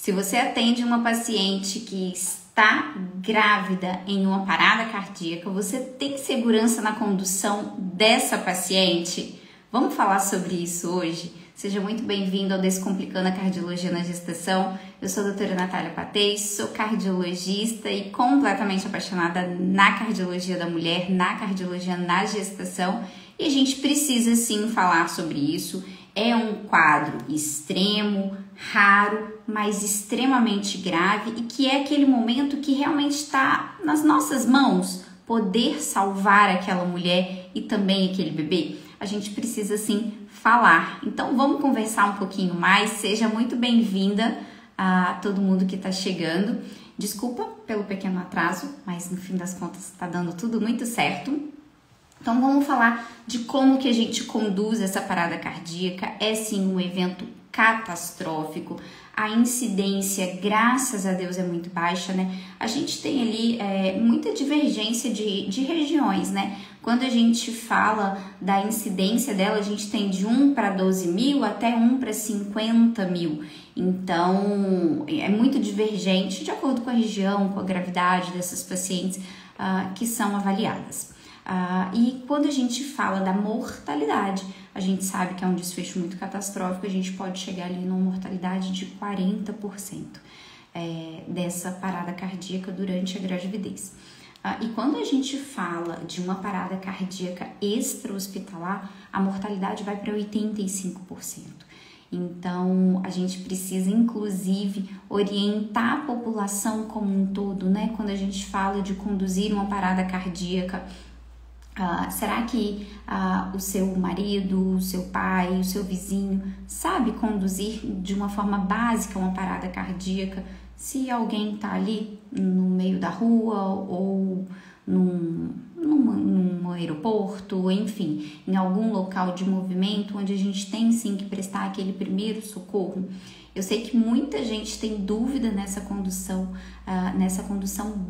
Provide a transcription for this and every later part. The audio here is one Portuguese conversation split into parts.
Se você atende uma paciente que está grávida em uma parada cardíaca, você tem segurança na condução dessa paciente? Vamos falar sobre isso hoje? Seja muito bem-vindo ao Descomplicando a Cardiologia na Gestação. Eu sou a doutora Natália Patez, sou cardiologista e completamente apaixonada na cardiologia da mulher, na cardiologia na gestação. E a gente precisa sim falar sobre isso. É um quadro extremo, raro, mas extremamente grave e que é aquele momento que realmente está nas nossas mãos poder salvar aquela mulher e também aquele bebê. A gente precisa sim falar. Então vamos conversar um pouquinho mais. Seja muito bem-vinda a todo mundo que está chegando. Desculpa pelo pequeno atraso, mas no fim das contas está dando tudo muito certo. Então vamos falar de como que a gente conduz essa parada cardíaca. É sim um evento catastrófico. A incidência, graças a Deus, é muito baixa, né? A gente tem ali muita divergência de regiões, né? Quando a gente fala da incidência dela, a gente tem de 1 para 12 mil até 1 para 50 mil. Então, é muito divergente de acordo com a região, com a gravidade dessas pacientes que são avaliadas. E quando a gente fala da mortalidade, a gente sabe que é um desfecho muito catastrófico, a gente pode chegar ali numa mortalidade de 40% dessa parada cardíaca durante a gravidez. E quando a gente fala de uma parada cardíaca extra-hospitalar, a mortalidade vai para 85%. Então, a gente precisa, inclusive, orientar a população como um todo, né? Quando a gente fala de conduzir uma parada cardíaca, será que o seu marido, o seu pai, o seu vizinho sabe conduzir de uma forma básica uma parada cardíaca? Se alguém está ali no meio da rua ou num aeroporto, enfim, em algum local de movimento onde a gente tem sim que prestar aquele primeiro socorro. Eu sei que muita gente tem dúvida nessa condução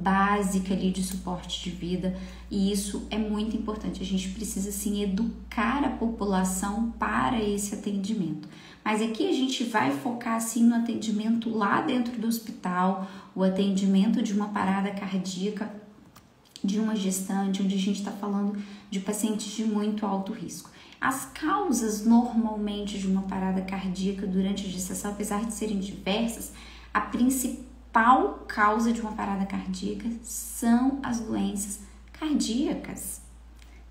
básica ali de suporte de vida, e isso é muito importante. A gente precisa sim educar a população para esse atendimento. Mas aqui a gente vai focar sim no atendimento lá dentro do hospital, o atendimento de uma parada cardíaca de uma gestante, onde a gente está falando de pacientes de muito alto risco. As causas normalmente de uma parada cardíaca durante a gestação, apesar de serem diversas, a principal causa de uma parada cardíaca são as doenças cardíacas.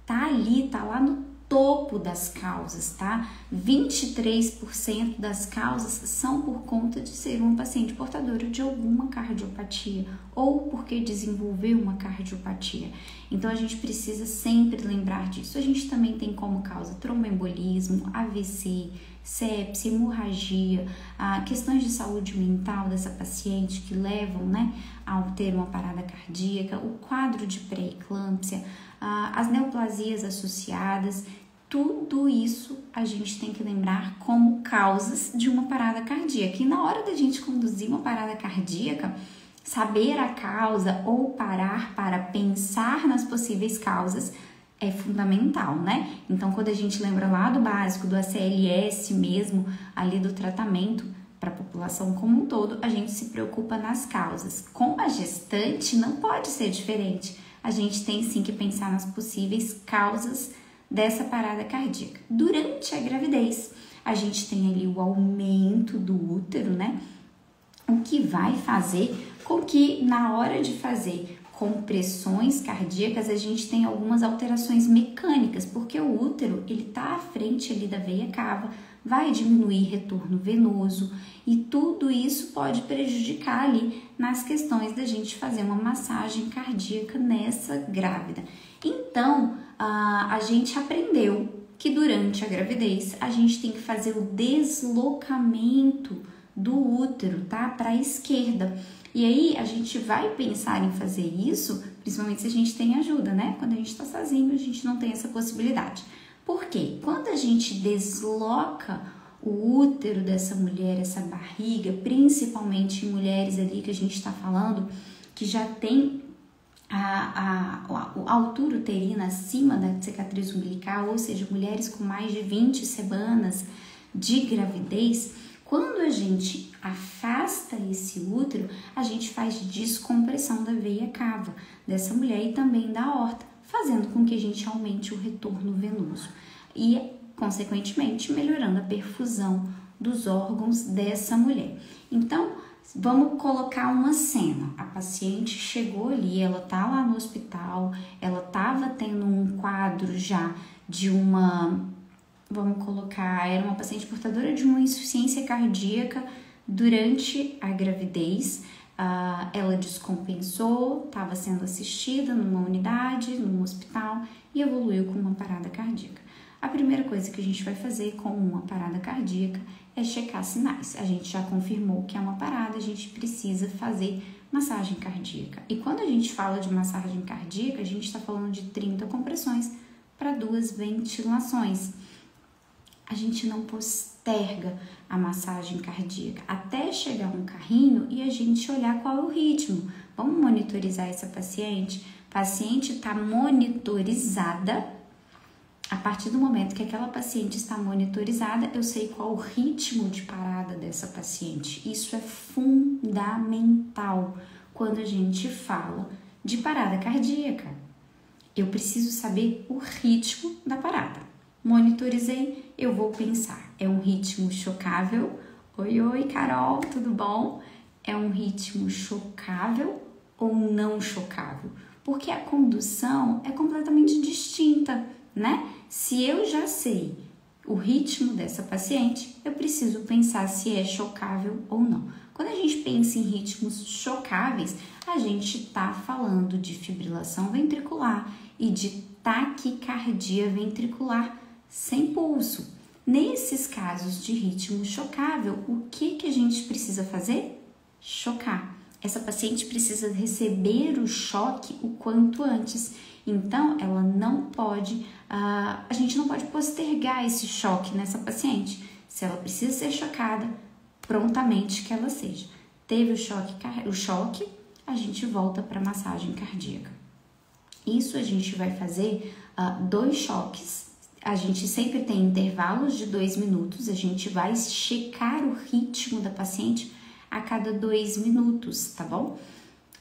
Tá ali, tá lá no topo das causas, tá? 23% das causas são por conta de ser uma paciente portadora de alguma cardiopatia ou porque desenvolveu uma cardiopatia. Então, a gente precisa sempre lembrar disso. A gente também tem como causa tromboembolismo, AVC, sepse, hemorragia, questões de saúde mental dessa paciente que levam, né, a ter uma parada cardíaca, o quadro de pré-eclâmpsia, as neoplasias associadas. Tudo isso a gente tem que lembrar como causas de uma parada cardíaca. E na hora da gente conduzir uma parada cardíaca, saber a causa ou parar para pensar nas possíveis causas é fundamental, né? Então, quando a gente lembra lá do básico, do ACLS mesmo, ali do tratamento para a população como um todo, a gente se preocupa nas causas. Com a gestante não pode ser diferente. A gente tem sim que pensar nas possíveis causas dessa parada cardíaca. Durante a gravidez, a gente tem ali o aumento do útero, né? O que vai fazer com que na hora de fazer compressões cardíacas a gente tem algumas alterações mecânicas, porque o útero, ele tá à frente ali da veia cava, vai diminuir retorno venoso e tudo isso pode prejudicar ali nas questões da gente fazer uma massagem cardíaca nessa grávida. Então, a gente aprendeu que durante a gravidez a gente tem que fazer o deslocamento do útero, tá? Para a esquerda. E aí a gente vai pensar em fazer isso, principalmente se a gente tem ajuda, né? Quando a gente tá sozinho, a gente não tem essa possibilidade. Por quê? Quando a gente desloca o útero dessa mulher, essa barriga, principalmente em mulheres ali que a gente tá falando, que já tem a altura uterina acima da cicatriz umbilical, ou seja, mulheres com mais de 20 semanas de gravidez, quando a gente afasta afasta esse útero, a gente faz descompressão da veia cava dessa mulher e também da aorta, fazendo com que a gente aumente o retorno venoso e, consequentemente, melhorando a perfusão dos órgãos dessa mulher. Então, vamos colocar uma cena. A paciente chegou ali, ela tá lá no hospital, ela tava tendo um quadro já de vamos colocar, era uma paciente portadora de uma insuficiência cardíaca durante a gravidez. Ela descompensou, estava sendo assistida numa unidade, num hospital e evoluiu com uma parada cardíaca. A primeira coisa que a gente vai fazer com uma parada cardíaca é checar sinais. A gente já confirmou que é uma parada, a gente precisa fazer massagem cardíaca. E quando a gente fala de massagem cardíaca, a gente está falando de 30 compressões para 2 ventilações. A gente não posterga a massagem cardíaca até chegar um carrinho e a gente olhar qual é o ritmo. Vamos monitorizar essa paciente. A paciente está monitorizada. A partir do momento que aquela paciente está monitorizada, eu sei qual o ritmo de parada dessa paciente. Isso é fundamental quando a gente fala de parada cardíaca. Eu preciso saber o ritmo da parada. Monitorizei, eu vou pensar, é um ritmo chocável? Oi, Carol, tudo bom? É um ritmo chocável ou não chocável? Porque a condução é completamente distinta, né? Se eu já sei o ritmo dessa paciente, eu preciso pensar se é chocável ou não. Quando a gente pensa em ritmos chocáveis, a gente está falando de fibrilação ventricular e de taquicardia ventricular sem pulso. Nesses casos de ritmo chocável, o que a gente precisa fazer? Chocar. Essa paciente precisa receber o choque o quanto antes. Então, ela não pode, a gente não pode postergar esse choque nessa paciente. Se ela precisa ser chocada, prontamente que ela seja. Teve o choque, a gente volta para a massagem cardíaca. Isso a gente vai fazer 2 choques. A gente sempre tem intervalos de 2 minutos, a gente vai checar o ritmo da paciente a cada 2 minutos, tá bom?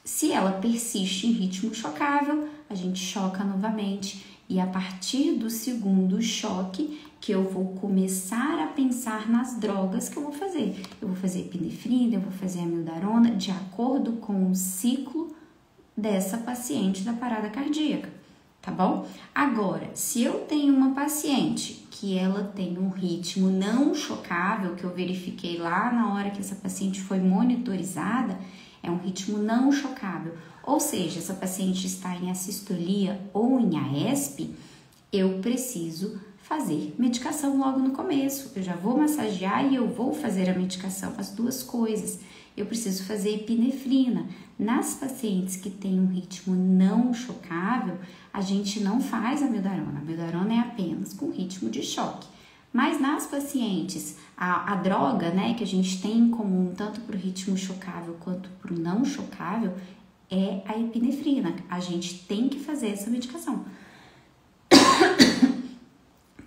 Se ela persiste em ritmo chocável, a gente choca novamente e a partir do segundo choque que eu vou começar a pensar nas drogas que eu vou fazer. Eu vou fazer epinefrina, eu vou fazer amiodarona de acordo com o ciclo dessa paciente da parada cardíaca, tá bom? Agora, se eu tenho uma paciente que ela tem um ritmo não chocável, que eu verifiquei lá na hora que essa paciente foi monitorizada, é um ritmo não chocável, ou seja, essa paciente está em assistolia ou em AESP, eu preciso fazer medicação logo no começo. Eu já vou massagear e eu vou fazer a medicação, as duas coisas. Eu preciso fazer epinefrina. Nas pacientes que têm um ritmo não chocável, a gente não faz amiodarona. A amiodarona é apenas com ritmo de choque. Mas nas pacientes, a droga, né, que a gente tem em comum tanto para o ritmo chocável quanto para o não chocável é a epinefrina. A gente tem que fazer essa medicação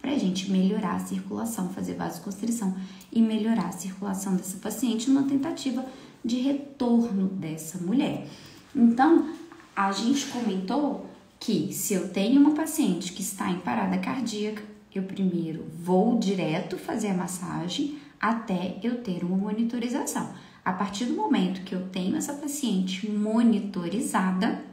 para a gente melhorar a circulação, fazer vasoconstrição e melhorar a circulação dessa paciente numa tentativa de retorno dessa mulher. Então, a gente comentou que se eu tenho uma paciente que está em parada cardíaca, eu primeiro vou direto fazer a massagem até eu ter uma monitorização. A partir do momento que eu tenho essa paciente monitorizada,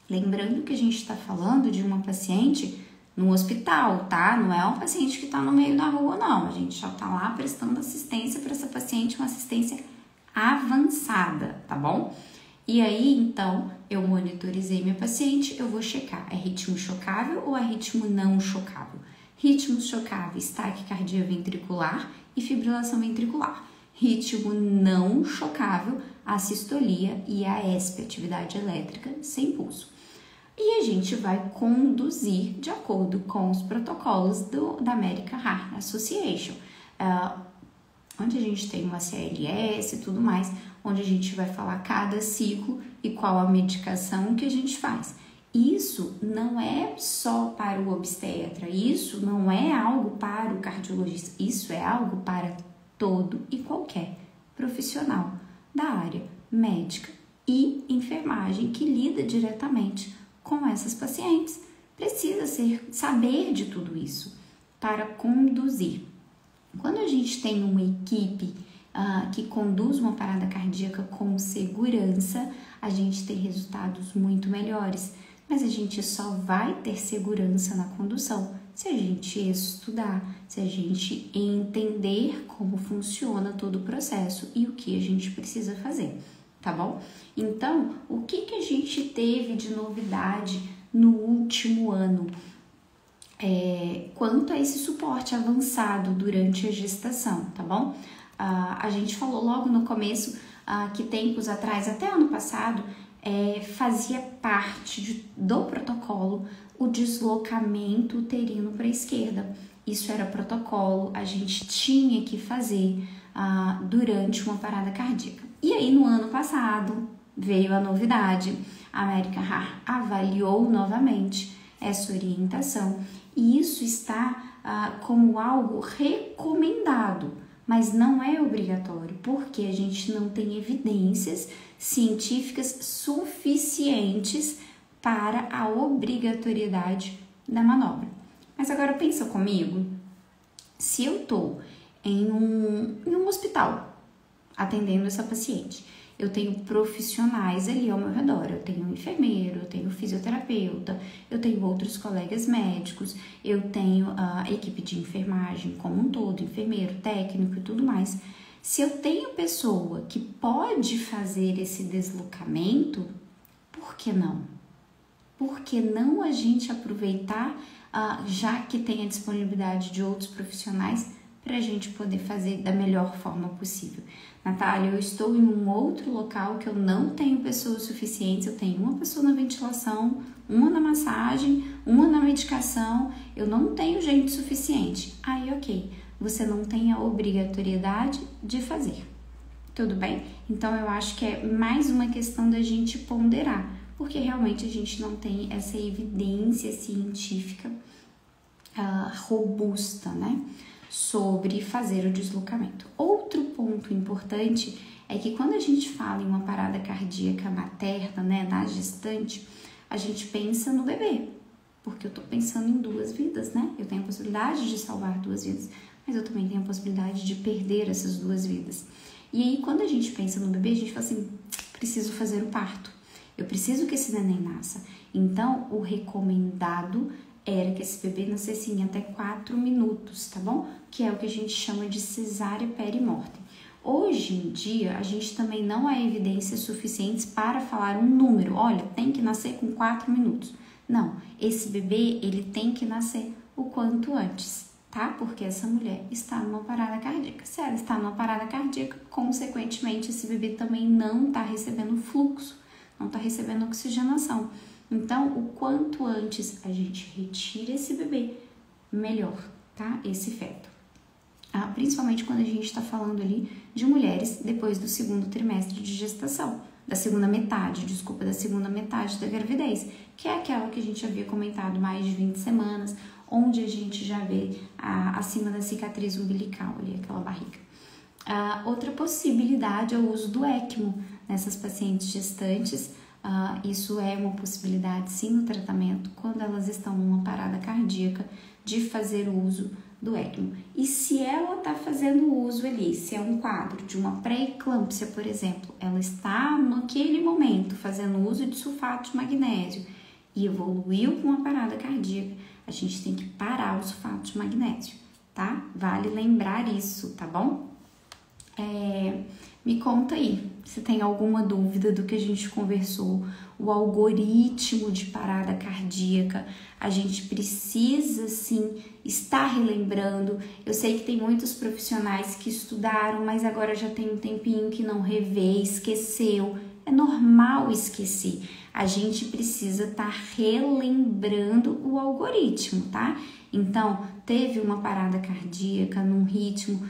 lembrando que a gente está falando de uma paciente no hospital, tá? Não é uma paciente que está no meio da rua, não. A gente já está lá prestando assistência para essa paciente, uma assistência avançada, tá bom? E aí, então, eu monitorizei minha paciente, eu vou checar, é ritmo chocável ou é ritmo não chocável? Ritmos chocáveis, taquicardia ventricular e fibrilação ventricular. Ritmo não chocável, assistolia e AESP, atividade elétrica sem pulso. E a gente vai conduzir de acordo com os protocolos da American Heart Association, onde a gente tem uma CLS e tudo mais, onde a gente vai falar cada ciclo e qual a medicação que a gente faz. Isso não é só para o obstetra, isso não é algo para o cardiologista, isso é algo para todo e qualquer profissional da área médica e enfermagem que lida diretamente com essas pacientes. Precisa saber de tudo isso para conduzir. Quando a gente tem uma equipe que conduz uma parada cardíaca com segurança, a gente tem resultados muito melhores. Mas a gente só vai ter segurança na condução se a gente estudar, se a gente entender como funciona todo o processo e o que a gente precisa fazer, tá bom? Então, o que a gente teve de novidade no último ano? Quanto a esse suporte avançado durante a gestação, tá bom? A gente falou logo no começo que tempos atrás, até ano passado, fazia parte do protocolo o deslocamento uterino para a esquerda. Isso era protocolo, a gente tinha que fazer durante uma parada cardíaca. E aí, no ano passado, veio a novidade. A American Heart avaliou novamente essa orientação e isso está como algo recomendado, mas não é obrigatório, porque a gente não tem evidências científicas suficientes para a obrigatoriedade da manobra. Mas agora pensa comigo, se eu estou em um hospital atendendo essa paciente, eu tenho profissionais ali ao meu redor, eu tenho um enfermeiro, eu tenho um fisioterapeuta, eu tenho outros colegas médicos, eu tenho a equipe de enfermagem como um todo, enfermeiro, técnico e tudo mais. Se eu tenho pessoa que pode fazer esse deslocamento, por que não? Por que não a gente aproveitar, já que tem a disponibilidade de outros profissionais, para a gente poder fazer da melhor forma possível? Natália, eu estou em um outro local que eu não tenho pessoas suficientes, eu tenho uma pessoa na ventilação, uma na massagem, uma na medicação, eu não tenho gente suficiente. Aí, ok, você não tem a obrigatoriedade de fazer, tudo bem? Então, eu acho que é mais uma questão da gente ponderar, porque realmente a gente não tem essa evidência científica robusta, né, sobre fazer o deslocamento. Outro ponto importante é que quando a gente fala em uma parada cardíaca materna, né, na gestante, a gente pensa no bebê, porque eu tô pensando em 2 vidas, né? Eu tenho a possibilidade de salvar 2 vidas, mas eu também tenho a possibilidade de perder essas 2 vidas. E aí, quando a gente pensa no bebê, a gente fala assim, preciso fazer o parto, eu preciso que esse neném nasça. Então, o recomendado era que esse bebê nascesse em até 4 minutos, tá bom? Que é o que a gente chama de cesárea perimortem. Hoje em dia, a gente também não há evidências suficientes para falar um número. Olha, tem que nascer com 4 minutos. Não, esse bebê, ele tem que nascer o quanto antes, tá? Porque essa mulher está numa parada cardíaca. Se ela está numa parada cardíaca, consequentemente, esse bebê também não está recebendo fluxo, não está recebendo oxigenação. Então, o quanto antes a gente retira esse bebê, melhor, tá? Esse feto. Principalmente quando a gente está falando ali de mulheres depois do 2º trimestre de gestação, da segunda metade da gravidez, que é aquela que a gente havia comentado, mais de 20 semanas, onde a gente já vê acima da cicatriz umbilical ali, aquela barriga. Outra possibilidade é o uso do ECMO nessas pacientes gestantes. Isso é uma possibilidade sim no tratamento, quando elas estão numa parada cardíaca, de fazer o uso do ECMO. E se ela está fazendo uso ali, se é um quadro de uma pré-eclâmpsia, por exemplo, ela está naquele momento fazendo uso de sulfato de magnésio e evoluiu com uma parada cardíaca, a gente tem que parar o sulfato de magnésio, tá? Vale lembrar isso, tá bom? Me conta aí se tem alguma dúvida do que a gente conversou. O algoritmo de parada cardíaca, a gente precisa sim estar relembrando. Eu sei que tem muitos profissionais que estudaram, mas agora já tem um tempinho que não revê, esqueceu. É normal esquecer. A gente precisa estar relembrando o algoritmo, tá? Então, teve uma parada cardíaca num ritmo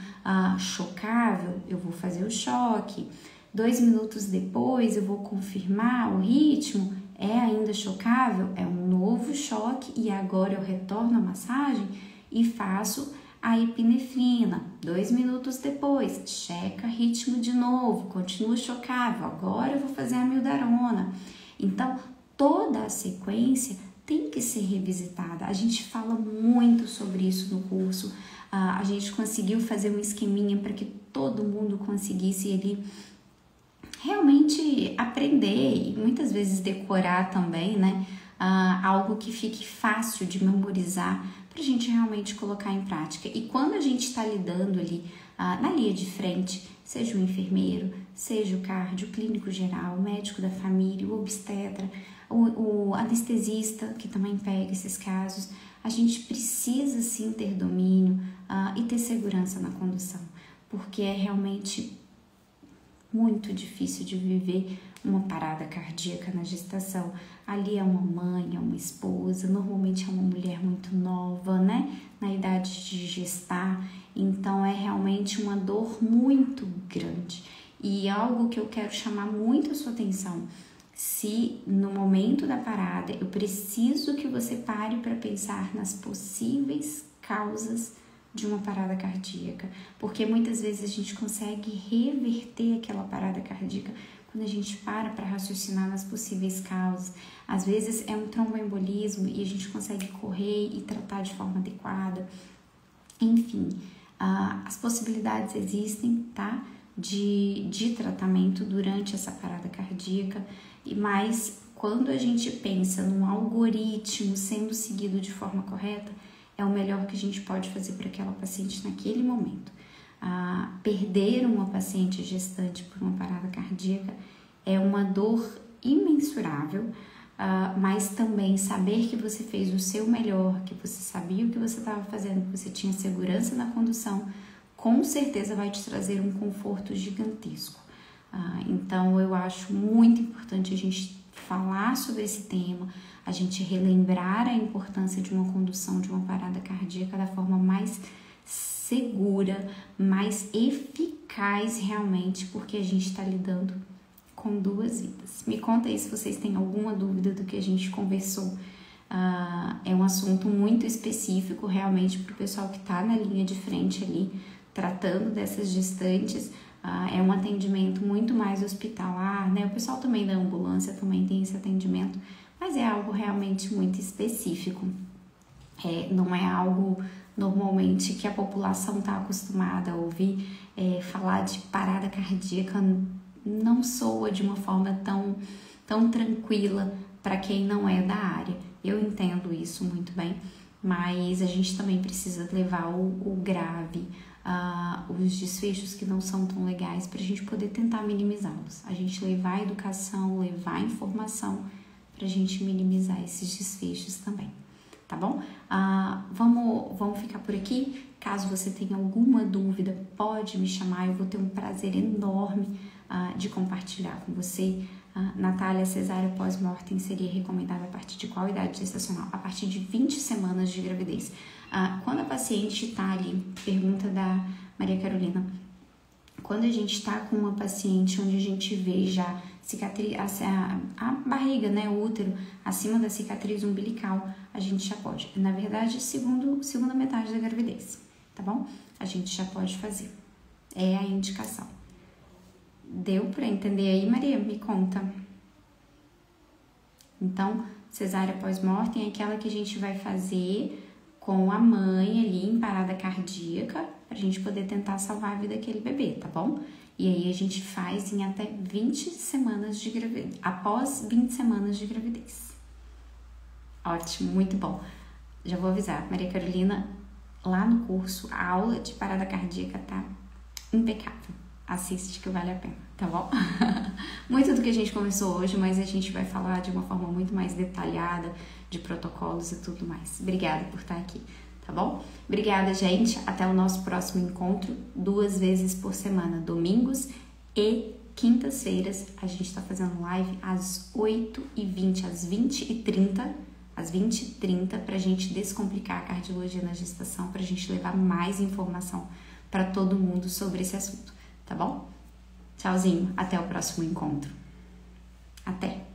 chocável, eu vou fazer o choque. 2 minutos depois, eu vou confirmar o ritmo, é ainda chocável, é um novo choque e agora eu retorno à massagem e faço a epinefrina. 2 minutos depois, checa ritmo de novo, continua chocável. Agora eu vou fazer a amiodarona. Então, toda a sequência tem que ser revisitada. A gente fala muito sobre isso no curso. A gente conseguiu fazer um esqueminha para que todo mundo conseguisse ali realmente aprender e muitas vezes decorar também, né? Algo que fique fácil de memorizar para a gente realmente colocar em prática. E quando a gente está lidando ali na linha de frente, seja o enfermeiro, seja o cardio, o clínico geral, o médico da família, o obstetra, o anestesista, que também pega esses casos, a gente precisa sim ter domínio e ter segurança na condução, porque é realmente muito difícil de viver uma parada cardíaca na gestação. Ali é uma mãe, é uma esposa, normalmente é uma mulher muito nova, né? Na idade de gestar, então é realmente uma dor muito grande. E algo que eu quero chamar muito a sua atenção, se no momento da parada eu preciso que você pare para pensar nas possíveis causas de uma parada cardíaca, porque muitas vezes a gente consegue reverter aquela parada cardíaca quando a gente para raciocinar nas possíveis causas. Às vezes é um tromboembolismo e a gente consegue correr e tratar de forma adequada. Enfim, as possibilidades existem, tá? De tratamento durante essa parada cardíaca, mas quando a gente pensa num algoritmo sendo seguido de forma correta, é o melhor que a gente pode fazer para aquela paciente naquele momento. Perder uma paciente gestante por uma parada cardíaca é uma dor imensurável, mas também saber que você fez o seu melhor, que você sabia o que você estava fazendo, que você tinha segurança na condução, com certeza vai te trazer um conforto gigantesco. Então eu acho muito importante a gente falar sobre esse tema, a gente relembrar a importância de uma condução de uma parada cardíaca da forma mais segura, mais eficaz realmente, porque a gente está lidando com 2 vidas. Me conta aí se vocês têm alguma dúvida do que a gente conversou. É um assunto muito específico realmente para o pessoal que está na linha de frente ali, tratando dessas gestantes. É um atendimento muito mais hospitalar, né? O pessoal também da ambulância também tem esse atendimento, mas é algo realmente muito específico. Não é algo normalmente que a população está acostumada a ouvir. Falar de parada cardíaca não soa de uma forma tão tranquila para quem não é da área. Eu entendo isso muito bem, mas a gente também precisa levar o grave, os desfechos que não são tão legais, para a gente poder tentar minimizá-los. A gente levar a educação, levar a informação para a gente minimizar esses desfechos também, tá bom? Vamos ficar por aqui. Caso você tenha alguma dúvida, pode me chamar, eu vou ter um prazer enorme de compartilhar com você. Natália, cesárea pós-mortem seria recomendada a partir de qual idade gestacional? A partir de 20 semanas de gravidez. Quando a paciente está ali, pergunta da Maria Carolina, quando a gente está com uma paciente onde a gente vê já cicatriz, a barriga, né, o útero, acima da cicatriz umbilical, a gente já pode. Na verdade, segunda metade da gravidez, tá bom? A gente já pode fazer. É a indicação. Deu para entender aí, Maria? Me conta. Então, cesárea pós-mortem é aquela que a gente vai fazer com a mãe ali em parada cardíaca, pra gente poder tentar salvar a vida daquele bebê, tá bom? E aí a gente faz em até 20 semanas de gravidez, após 20 semanas de gravidez. Ótimo, muito bom. Já vou avisar, Maria Carolina, lá no curso, a aula de parada cardíaca tá impecável. Assiste que vale a pena, tá bom? Muito do que a gente conversou hoje, mas a gente vai falar de uma forma muito mais detalhada, de protocolos e tudo mais. Obrigada por estar aqui, tá bom? Obrigada, gente. Até o nosso próximo encontro, 2 vezes por semana, domingos e quintas-feiras. A gente tá fazendo live às 8h20, às 20h30, pra gente descomplicar a cardiologia na gestação, pra gente levar mais informação para todo mundo sobre esse assunto. Tá bom? Tchauzinho, até o próximo encontro. Até!